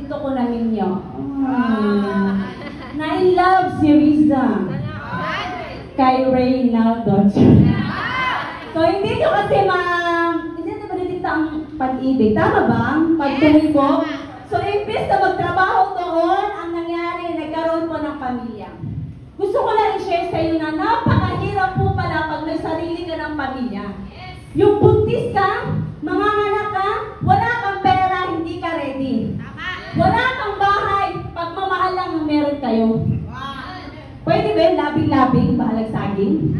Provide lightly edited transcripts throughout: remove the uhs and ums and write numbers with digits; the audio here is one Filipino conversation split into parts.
Dito ko namin yun. Na-in-love si Riza kay Reynaldo. So, hindi nyo kasi hindi nyo madidikta ang pag-ibig. Tama ba? Pagtumibo. So, imbis na magtrabaho doon, ang nangyari, nagkaroon po ng pamilya. Gusto ko lang i-share sa iyo na napakahirap po pala pag may sarili ka ng pamilya. Yung buntis ka, manganganak ka, wala kang pera, hindi ka ready. Wala kang bahay, pagmamahal lang ang meron kayo. Pwede ba yung labing-labing, bahalag saging?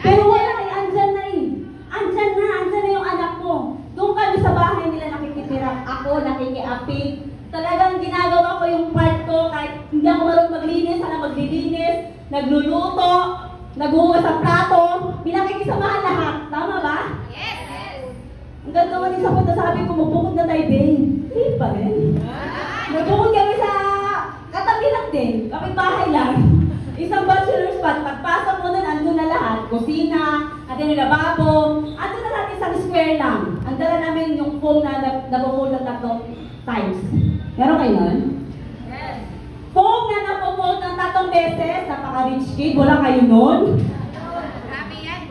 Pero wala eh, andyan na eh. Andyan na yung anak mo. Doon kami sa bahay nila nakikitira. Ako nakikiapid. Talagang ginagawa ko yung part ko kahit hindi ako marunong maglinis, sana maglilinis, nagluluto, naghuhugas sa plato, pinakikisamahan lahat. Tama ba? Yes! Ang ganda ko sa punta, sabi ko, magbukod na tayo, babe. Hindi pa rin. Nagbukod kami sa katabi lang din, kapitbahay lang. Isang bachelor's pad, pagpasok mo nun, andun na lahat. Kusina, andun yung lababo, andun na lahat isang square lang. Ang dala namin yung phone na nabufold ng 3 times. Meron kayo nun? Yes. Phone na nabufold ng 3 beses, napaka-rich kid, wala kayo nun?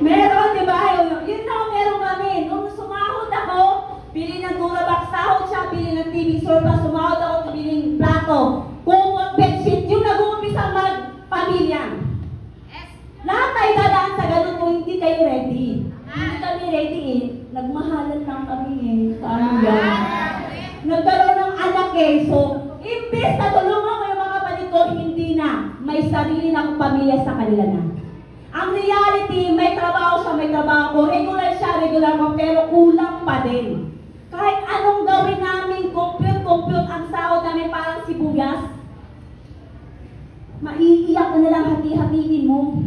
Meron, di ba? Yun na, meron kami. Nung sumahod ako, bili ng Durabox, sahod siya, bili ng TV surplus, sumahod ako, bili ng plato. Kung bedsheet, yung nag-uumpisa mag-pamilya. Lahat tayo dadaan sa ganun kung hindi kayo ready. Hindi kami ready eh. Nagmahalan lang kami eh. Paano yan? Nagkaroon ng anak eh. So, imbes na tulungan ko yung mga kapatid ko, hindi na. May sarili ng pamilya sa kanila na. Ang reality, may trabaho siya, may trabaho ko. Regular siya, regular ko, pero kulang pa din. Kahit anong gawin namin, compute ang sahod namin parang sibuyas, maiiyak na lang, hati-hatiin mo.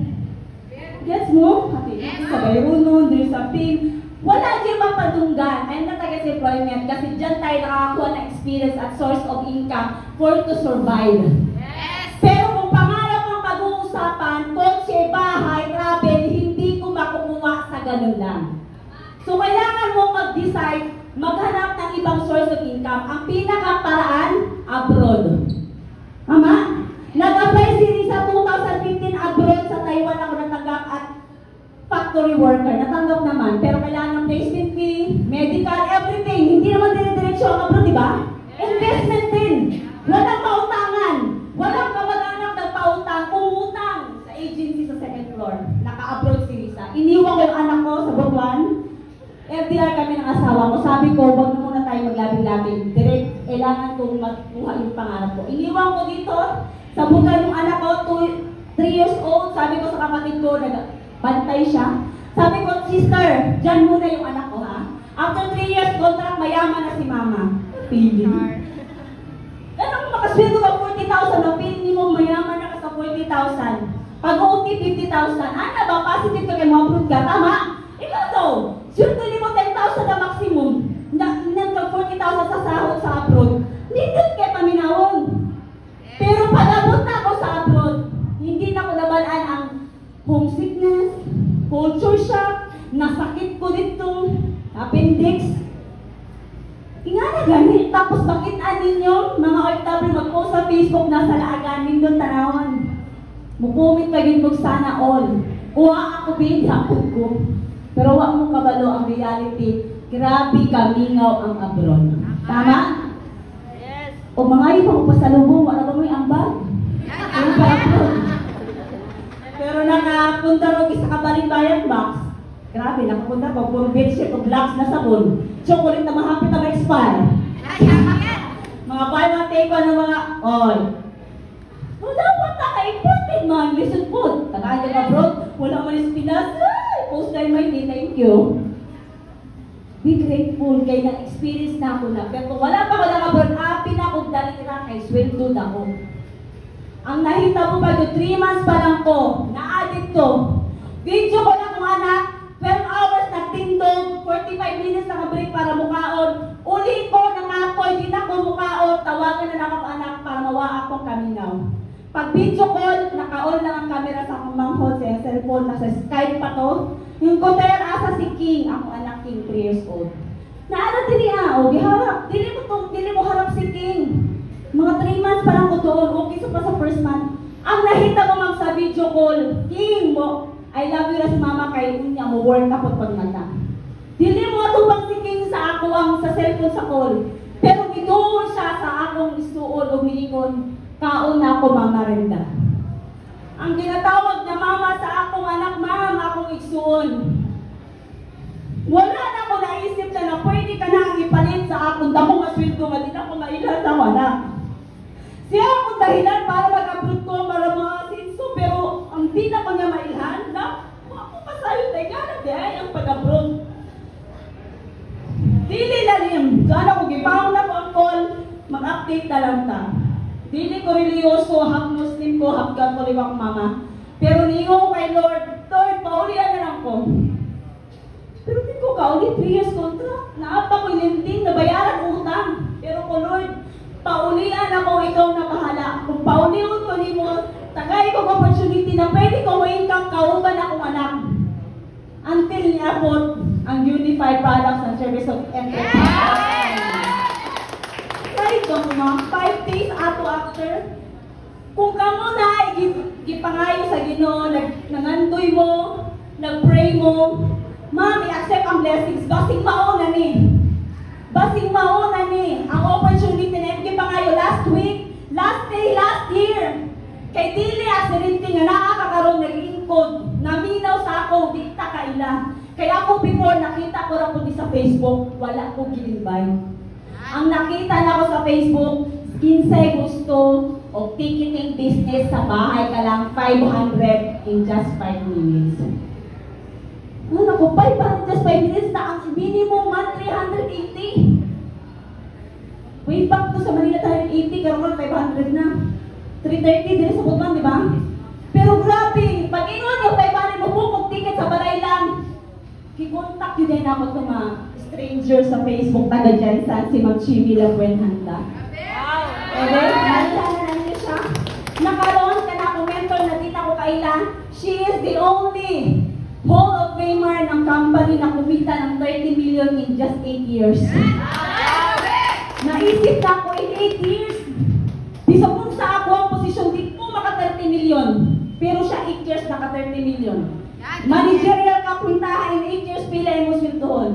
Gets mo? Hati-hatiin sa bayrunon, din sa pin. Wala dyan mapadunggan. I'm not against employment kasi dyan tayo nakakakuha ng experience at source of income for to survive. Pero kung pangarap ang pag-uusapan, kotse, bahay, travel, hindi ko makukuha sa ganun lang. So kailangan mo mag-decide, maghanap ng ibang source of income. Ang pinaka-paraan, abroad. Tama? Nag-apply si Risa 2015 abroad sa Taiwan ako natanggap at factory worker. Natanggap naman, pero kailangan ng placement fee, medical, everything. Hindi naman dire-diretso ang abroad, di ba? Investment din. Walang pautangan. Walang kamag-anak nagpautang. Umutang sa agency sa 2nd floor. Naka-abroad si Risa. Iniwan ko yung anak ko sa Butuan. FDR kami ng asawa ko. Sabi ko, wag na muna tayo maglabing-labing. Direct, kailangan kong magkuha yung pangarap ko. Iniwan ko dito. Sa Butuan yung anak ko, 3 years old. Sabi ko sa kapatid ko, bantay siya. Sabi ko, sister, dyan muna yung anak ko, ha? After 3 years contract, mayaman na si mama. Feeling. Anong makasweldo ka 40,000 na feeling mo mayaman na ka sa 40,000. Pag OT 50,000, ano ba? Positive ka kay mga ka, tama? Ikaw daw, sweldo mo 10,000 na maximum. Nang 40,000 sa sahod sa abroad. Nindot kay paminawon. Pero pag abot na ako sa abroad, hindi na ko nabalaan ang homesickness, culture shock, nasakit ko dito, appendix. Ingana ganit. Tapos bakit ninyo, mga OFW, mag-post sa Facebook na sa laagan, nindot tanawan. Mupumit ka din sana all. Kuha ako bin, hapon ko. Pero wag mo kabalo ang reality. Grabe kamingaw ang abroad. Tama? Yes. O mga ibang pasalubong, wala ba mo yung ambag? Yung pa abroad. Pero nakapunta rin sa kabaling-bayan box. Grabe, nakapunta ko, puro bedsheet o blocks na sabon. Chocolate na mahapit na ma-expire. Mga buy one take one ng mga, oy. No, dapat naka-imported man, listen food. Tagaan ka abroad, wala man yung Pinas. Ay, post time my day, thank you. Be grateful kay na-experience na ako na. Pero kung wala pa ko lang abroad, happy na akong dali na kay sweldo na ako. Ang nahita mo ba ito, 3 months pa lang ko, na-addict to. Video ko lang kung anak, 12 hours nagtindog, 45 minutes naka-break para mukaon. Uli ko, nangapoy, di na ko mukaon, tawagan na lang ako anak para mawa akong kaminaw. Pag video call, naka-on lang ang camera sa akong manghod sa cellphone, nasa Skype pa to. Yung koter, asa si King, ako anak King, 3 years old. Naano din niya, o, diharap, dili mo harap si King. first month. Ang nahita mo ma'am sa video call, king mo, I love you ras mama kay unya mo work ako pagmata. Dili mo atubang si king sa ako ang sa cellphone sa call. Pero gituon siya sa akong isuol o milikon, kaon na ako mama Renda. Ang ginatawag na mama sa akong anak, ma'am, akong igsuon. Wala na ako naisip na pwede ka na ang ipalit sa akong damo nga sweldo nga di na ako mailan sa anak. Siya akong dahilan para mag-upload ko para mga sinso, pero ang di na ko niya mailhan, na ako pasayo tayo gana di ay ang pag-upload. Dili lalim. So ano ko, gipawag na ko ang call, mag-update na lang ta. Dili ko religyoso, half Muslim ko, half Catholic ako mama. Pero niyo ko kay Lord, Lord, paulian na lang ko. Pero di ko kauli, 3 years contract. Naapa ko lending, nabayaran utang. Pero ko Lord, paulian ako, ikaw na bahala. Kung paulian ko ni mo, tagay ko opportunity na pwede ko ma-income kauban akong anak. Until niabot ang Unified Products and Service of Enterprise. Kahit ko mga 5 days ato after, kung kamo na gipangayo sa Ginoo, nangandoy mo, nagpray mo, ma'am, i-accept ang blessings. Basing mauna ni. Basing mauna ni. Ang opportunity na gipangayo last week, last day, last year. Kay dili asirinti nga nakakaroon naglingkod, naminaw sa ako, di ta kaila. Kaya ako before nakita ko ra po di sa Facebook, wala ko gilimbay. Ang nakita na ko sa Facebook, kinsay gusto o ticketing business sa bahay ka lang 500 in just 5 minutes. Ano ko, 500 just 5 minutes na ang minimum man 380. Way back to sa Manila 380, karoon 500 na. 330 din sa Butman, di ba? Pero grabe, pag inuan yung 500 mo pupog ticket sa balay lang. Kikontak yun din ako sa mga stranger sa Facebook taga dyan sa si Mag Chimi La Buenhanda. Okay? Nalala niyo siya. Nakaroon ka na akong mentor na dita ko kailan. She is the only Hall of Famer ng company na kumita ng 30 million in just 8 years. Naisip na ako in 8 years. Bisa kung sa ako ang posisyon, di po maka 30 million. Pero siya 8 years naka 30 million. Managerial ka puntahan in 8 years pila mo sweldoon.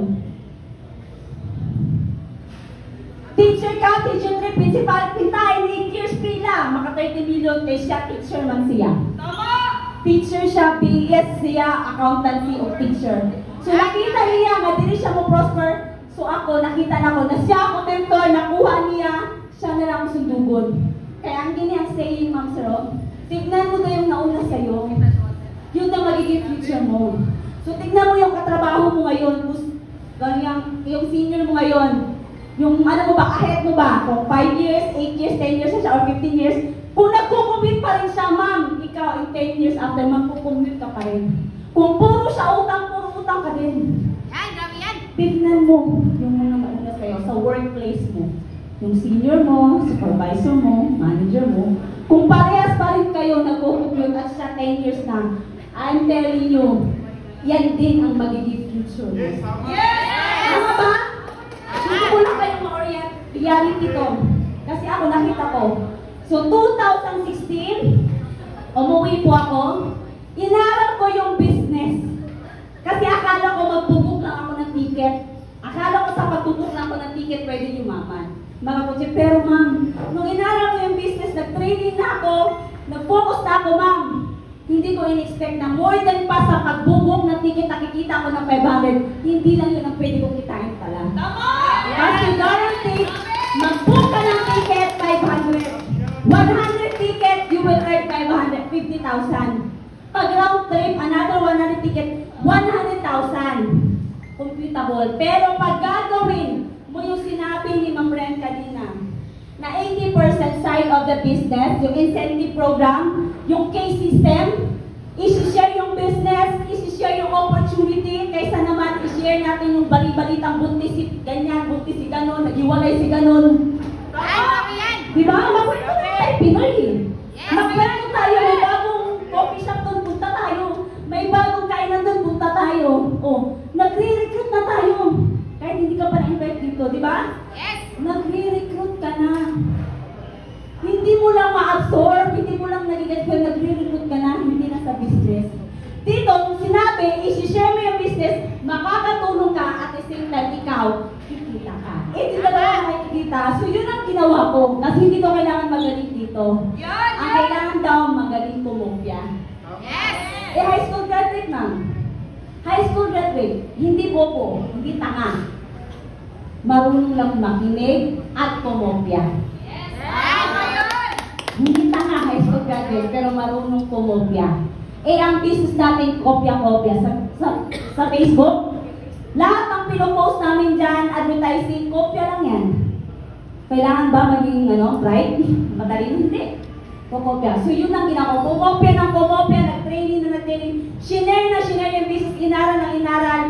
Teacher ka, teacher ka, principal, puntahan in 8 years pila. Maka 30 million kay siya, teacher man siya. Tama! Teacher siya, BS siya, accountancy of teacher. So nakita niya nga, dili siya mo prosper. So ako, nakita na ko na siya ako mentor, nakuha niya, siya na lang ang sundugon. Kaya ang gini ang saying, Ma'am Saro, tignan mo na yung nauna sa'yo. Yun na magiging future mo. So tignan mo yung katrabaho mo ngayon, yung senior mo ngayon, yung ano mo ba, ahead mo ba, kung 5 years, 8 years, 10 years siya, or 15 years, kung nagkukumit pa rin siya, ma'am, ikaw in 10 years after, magkukumit ka pa rin. Kung puro siya utang, puro utang ka din. Yan, dami yan. Tignan mo yung mga mauna sa'yo sa workplace mo. Yung senior mo, supervisor mo, manager mo. Kung parehas pa rin kayo nagkukumit at siya 10 years na, I'm telling you, yan din ang magiging future mo. Yes! Tama ba? Gusto ko lang kayong ma-orient reality to. Kasi ako nakita ko. So 2016, umuwi po ako. Inaral ko yung business. Kasi akala ko magbubuk lang ako ng ticket. Akala ko sa pagbubuk lang ako ng ticket, pwede yumaman. Mga kutsi, pero ma'am, nung inaral ko yung business, nag-training na ako, nag-focus na ako, ma'am. Hindi ko in-expect na more than pa sa pagbubuk ng ticket, nakikita ko ng 500. Hindi lang yun ang pwede kong kitain pala. Tama! Kasi guaranteed, mag-book ka ng ticket, 500. 100 ticket, you will earn 550,000. Pag round trip, another 100 ticket, 100,000. Computable. Pero pag gagawin mo yung sinabi ni Ma'am Ren kanina, na 80% side of the business, yung incentive program, yung case system, isi-share yung business, isi-share yung opportunity, kaysa naman i-share natin yung bali-balitang buntis si ganyan, buntis si ganon, naghiwalay si ganon. Diba? Magkwento na tayo Pinoy. Magkwento tayo, may bagong coffee shop doon, punta tayo. May bagong kainan doon, punta tayo. O, nagre-recruit na tayo. Kahit hindi ka pa na-invite dito, di ba? Yes! Nagre-recruit ka na. Hindi mo lang ma-absorb, hindi mo lang kaibigan ko, nagre-recruit ka na, hindi na sa business. Dito, sinabi, isi-share mo yung business, makakatulong ka at the same time, ikaw, kikita ka. Hindi ka lang makikita. So, yun ang ginawa ko. Kasi hindi ko kailangan magaling dito. Ang kailangan daw, magaling kumopya. Yes! High school graduate, ma'am. High school graduate, hindi bobo, hindi tanga. Marunong lang makinig at kumopya. Hindi tanga high school graduate, pero marunong kumopya. Ang business natin, kopya-kopya sa Facebook. Lahat ng pinopost namin dyan, advertising, kopya lang yan. Kailangan ba maging, bright? Madali hindi. Kumopya. So yun ang ginawa ko. Kumopya ng kumopya, nag-training na nag-training. Shinare yung business, inaral ng inaral.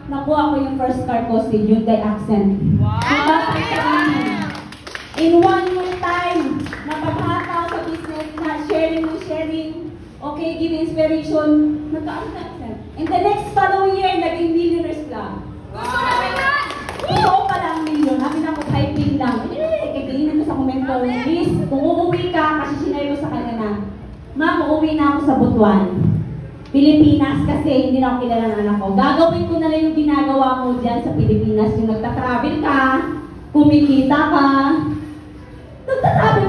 Nakuha ko yung first car ko si Hyundai Accent. Wow! In 1 year time, napaghataw sa business na sharing, okay, give inspiration, nagka-accent. In the next following year, naging millionaires club. Totoo pala ang million. Sabi na ko, typing lang. Kailangan mo sa komento, please, kung uuwi ka, kasi sinay mo sa kanya na, ma'am, uuwi na ako sa Butuan, Pilipinas, kasi hindi na ako kilala ng anak ko. Gagawin ko na lang yung ginagawa mo dyan sa Pilipinas, yung nagtatravel ka, kumikita ka,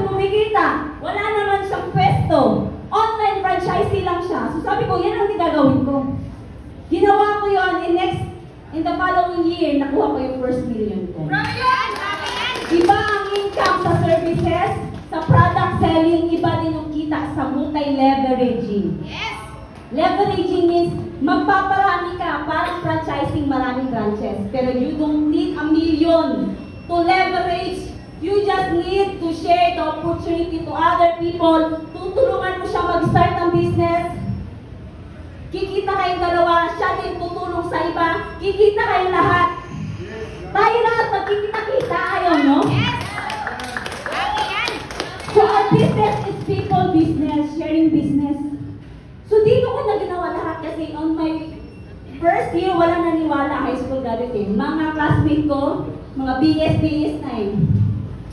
kumikita. Wala naman siyang pwesto. Online franchisee lang siya. So sabi ko, yan ang gagawin ko. Ginawa ko yun in the following year, nakuha ko yung first million ko. Iba ang income sa services, sa product selling, iba din yung kita sa multi-leveraging. Yes! Leveraging means magpaparami ka, parang franchising, maraming branches. Pero you don't need a million to leverage. You just need to share the opportunity to other people. Tutulungan mo siya mag-start ng business. Kikita kayong dalawa, siya din tutulong sa iba. Kikita kayong lahat. Tayo lahat magkikita-kita, ayaw, no? Yes! So our business is people business, sharing business. So dito ko na ginawa lahat kasi on my first year, walang naniwala high school graduate. Mga classmate ko, mga BS na eh.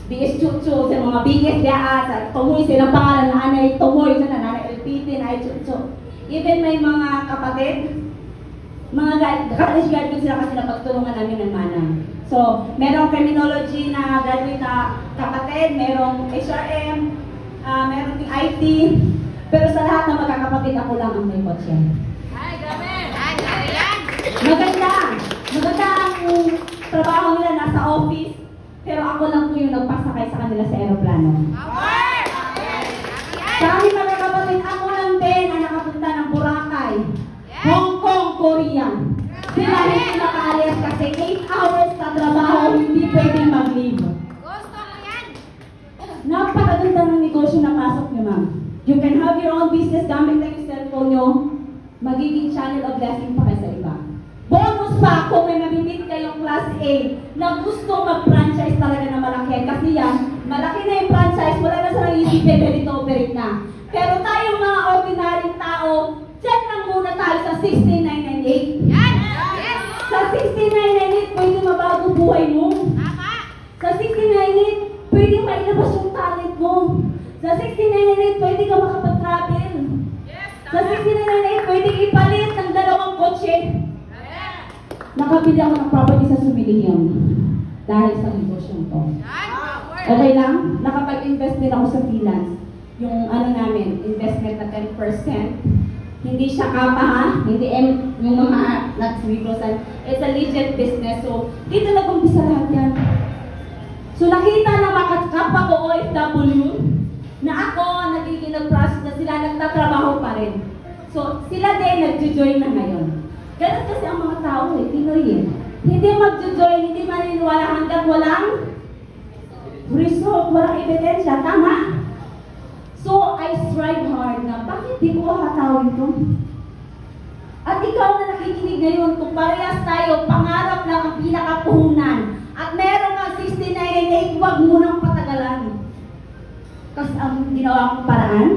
BS Chucho, sa mga BS sa Tumoy silang pangalan na Anay Tumoy, sa Nanay LPT, na Chucho. Even may mga kapatid, mga college graduate sila kasi napagtulungan namin ng manang. So, merong criminology na graduate na kapatid, merong HRM, merong IT, pero sa lahat ng magkakapatid, ako lang ang may kotse. Ay, grabe! Maganda ang trabaho nila nasa office, pero ako lang po yung nagpasakay sa kanila sa aeroplano. Sa aming mga kapatid, ako lang din ang nakapunta ng Boracay, Hong Kong, Korea. Sila hindi nakaalis kasi 8 hours sa trabaho, hindi pwedeng mag-leave. Gusto ko yan! Napakaganda ng negosyo na pasok niyo, ma'am. You can have your own business gamit lang yung cellphone niyo, magiging channel of blessing pa kayo sa iba. Bonus pa kung may mamimit kayong class A na gusto mag-franchise talaga na malaki. Kasi yan, malaki na yung franchise, wala na silang isipin, ready to operate na. Pero tayong mga ordinaryong tao, check lang muna tayo sa 16998. Yan! Yes! Sa 16998, pwede mabago buhay mo. Tama! Sa 16998, pwede mailabas yung talent mo. Sa 16998, pwede ka makapag-travel. Yes! Sa 16998, pwede ipalit ng 2 kotse. Nakabili ako ng property sa Sumilihim dahil sa negosyong to. Okay lang? Nakapag-invest din ako sa freelance. Yung namin, investment na 10%. Hindi siya kapa ha? Hindi yung mga nag-3%. It's a legit business. So, dito nag-umpisa lahat yan. So, nakita na mga kapwa ko OFW na ako nagiging nag-process na sila, nagtatrabaho pa rin. So, sila din nag-join na ngayon. Ganun kasi ang mga tao Pinoy eh. Hindi mag-join, hindi maniniwala hanggang walang result, walang ebidensya. Tama? So, I strive hard na bakit di ko kakatawin to? At ikaw na nakikinig ngayon, kung parehas tayo, pangarap lang ang pinakapuhunan. At meron nga 6998, huwag mo nang patagalan. Kasi ang ginawa kong paraan,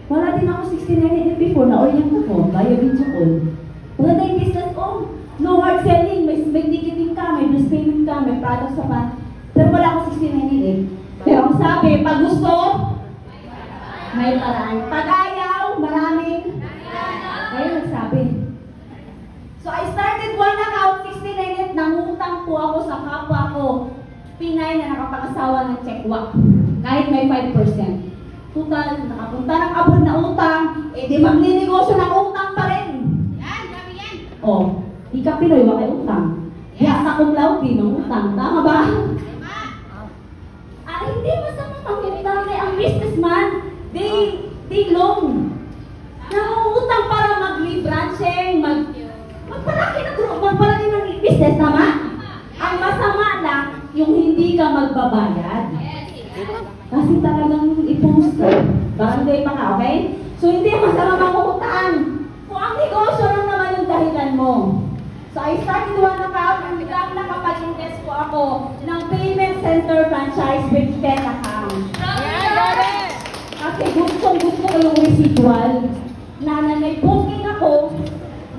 wala din ako 6998 before, na-orient ako, via video call. Wala tayong business, no hard selling, may ticketing ka, may bills payment ka, may products ka. Pero wala akong 6998. Pero ang sabi, pag gusto, May paraan. Pag ayaw, maraming kayo nagsabi. So I started one account, 69, nangutang po ako sa kapwa ko. Pinay na nakapangasawa ng checkwa. Kahit may 5%. Total, nakapunta ng abroad na utang, eh di magninegosyo ng utang pa rin. Yan, sabi yan. Oh, di ka Pinoy, wala kay utang. Yes. Sa kung lauti ng utang. Tama ba? Tama. Hindi masama pangkita ang businessman. They loan. Nangungutang para mag-branching, magpalaki ng business, tama? Ang masama lang, yung hindi ka magbabayad. Kasi talagang i-post ka. Barangay pa nga, okay? So hindi masama mangungutang. Kung ang negosyo lang naman yung dahilan mo. So I started one account and biglang nakapag-invest po ako ng payment center franchise with 10 accounts. Kasi gusto ko yung residual na may booking ako,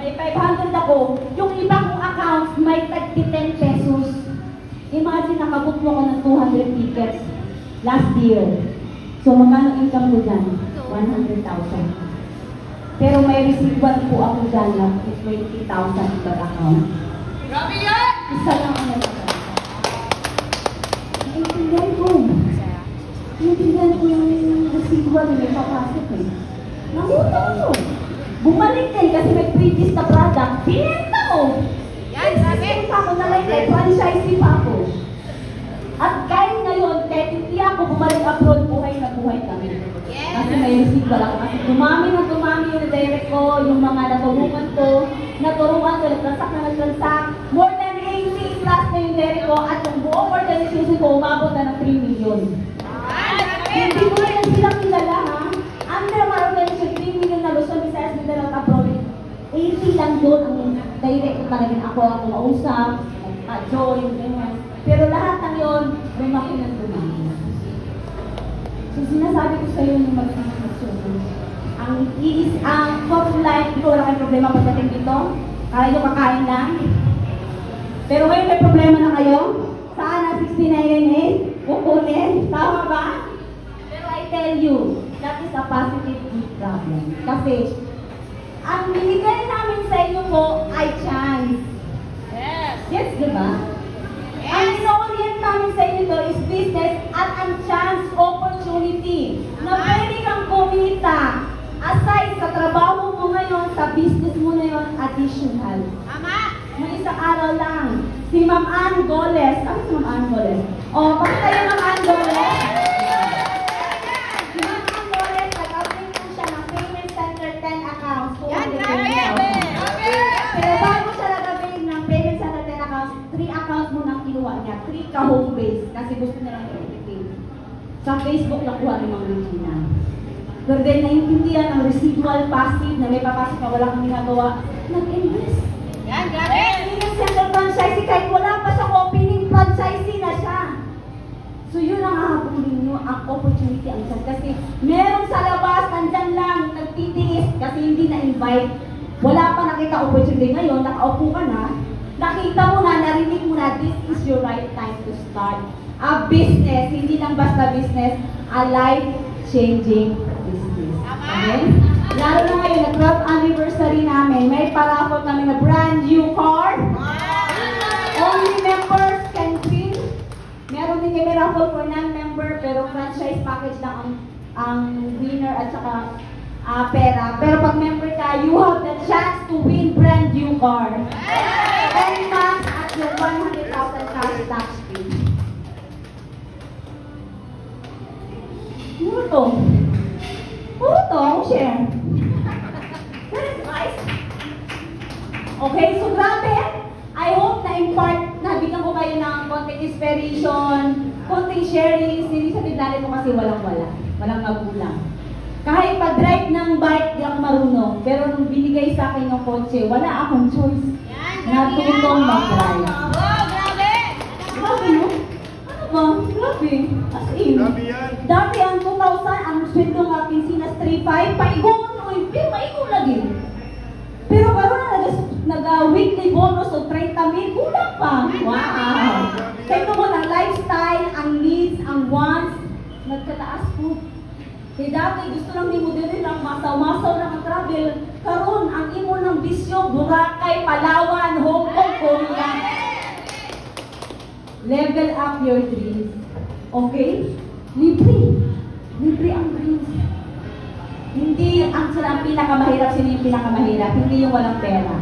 may 500 ako, yung iba kong accounts may tag 10 pesos. Imagine nakabook mo ako ng 200 tickets last year. So magkano income ko dyan? 100,000. Pero may residual po ako dyan na 20,000 per account. Grabe yan! Isa lang ang nagkakita. Naintindihan ko. Naintindihan ko yung residual na may papasok eh. Nangutang ko. Bumalik din kasi may previous na product. Pinenta ko. Yan, sabi. Pinenta ko na like franchisee pa ako. At kahit ngayon, kahit hindi ako bumalik abroad, buhay na buhay kami. Yes. Kasi may residual ako. Kasi dumami yung direct ko, yung mga naturuan ko, nagtransact na nagtransact. More than 80 plus na yung direct ko at yung buong organization ko umabot na ng 3 million. Hindi ko na yan silang kilala ha. Under my organization, 3 million na Luzon, Visayas, Mindanao, abroad. 80 lang doon ang direct ko talaga ako mausap, join, ganyan. Pero lahat ng yun, may makinang dumami. So sinasabi ko sa iyo yung mag-isip. Ang bottom line, hindi ko wala kayong problema pagdating dito. Kaya nyo kakain lang. Pero ngayon may problema na kayo. Saan ang 6998? Kukunin. Tama ba? Pero I tell you, that is a positive good problem. Kasi, ang binigay namin sa inyo po ay chance. Yes. Yes, di ba? Ang ino-orient namin sa inyo to is business at ang chance opportunity na pwede kang kumita aside sa trabaho mo ngayon, sa business mo na yun, additional. Tama. May isang araw lang, si Ma'am Ann Goles. Ano si Ma'am Ann Goles? Pakita yung Ma'am Ann Goles. Si Ma'am Ann Goles, nag-open po siya ng payment center 10 accounts. Yan, grabe. 210,000. Pero bago siya nag-open ng payment center 10 accounts, 3 accounts mo nang kinuha niya. 3 ka home base kasi gusto niya lang i-edit. Sa Facebook nakuha ni Ma'am Regina. Pero then naiintindihan ang residual passive na may papasok na wala kang ginagawa, nag-invest. Yan, grabe. Payment center franchisee, kahit wala pa siyang opening, franchisee na siya. So yun ang hahabulin nyo, ang opportunity ang chance. Kasi meron sa labas, nandyan lang, nagtitiis kasi hindi na-invite. Wala pa nakita opportunity ngayon, nakaupo ka na, nakita mo na, narinig mo na, this is your right time to start a business, hindi lang basta business, a life-changing business. Okay? Lalo na ngayon, nag-12th anniversary namin, may paraffol kami na brand new car. Only members can win. Meron din kami raffle for non-member, pero franchise package lang ang winner at saka pera. Pero pag member ka, you have the chance to win brand new car. 10 months at your 100,000 cash tax free. Puro to. Puro to, ako share. That's nice. Okay, so grabe. I hope na impart, nabigyan ko kayo ng konting inspiration, konting sharing, sinisabi natin mo kasi walang-wala. Walang magulang. Kahit pag-drive ng bike, di ako marunong. Pero nung binigay sa akin yung kotse, wala akong choice. Natutong mag-drive. Oh, grabe. Grabe, no? Ano ba? Grabe. As in. Grabe yan. Dati ang 2,000, ang sweldo ng aking sinas 3,500, paigon mo, pero maigon lagi. Pero karoon na nag-weekly bonus o 30,000, kulang pa. Wow! Kaya mo ng lifestyle, ang needs, ang wants, nagkataas po. Kaya dati gusto lang ni mo din lang masaw-masaw na mag-travel. Karon ang imo ng bisyo, Boracay, Palawan, Hong Kong, Korea. Level up your dreams. Okay? Libre. Libre ang dreams. Hindi ang pinakamahirap, sino yung pinakamahirap? Hindi yung walang pera.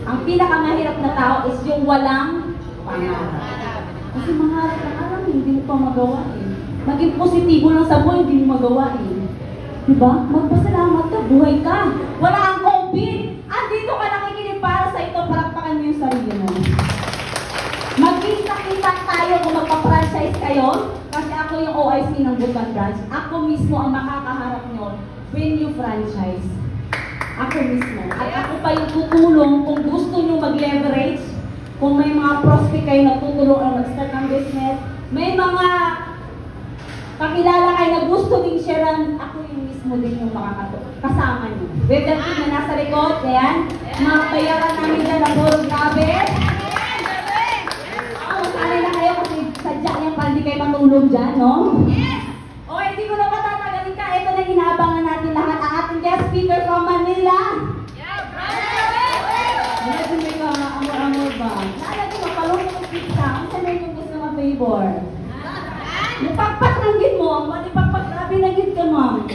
Ang pinakamahirap na tao is yung walang pangarap. Kasi mangarap ka alam, hindi mo pa magawa eh. Maging positibo lang sa buhay, hindi mo magawa eh. Diba? Magpasalamat ka, buhay ka. Wala ang COVID. Andito ka nakikinig para sa ito, palakpakan mo yung sarili mo. Magkita-kita tayo kung magpa-franchise kayo. Kasi ako yung OIC ng Butuan Branch. Ako mismo ang makakaharap nyo when you franchise. Ako mismo. At ako pa yung tutulong kung gusto nyo mag-leverage, kung may mga prospect kayo na tutulong o mag-start ng business, may mga kakilala kayo na gusto ding sharean, ako yung mismo din yung kasama nyo. With the team na nasa likod, ayan, mga bayaran namin dyan na puro grabe. Masanay na kayo kasi sadya yan para hindi kayo matulog dyan, no? Yes! Okay, hindi ko na patatagalin ka. Ito na inaabangan natin lahat. Ang ating guest speaker from Manila. Medyo may ka-amor-amor ba? Naalala ko, mapalong ko pizza. Ang sanay kung gusto mga favor. Napagpatranggit mo. Mali pagpagsabi na git ka, ma'am.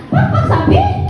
Pagpagsabi?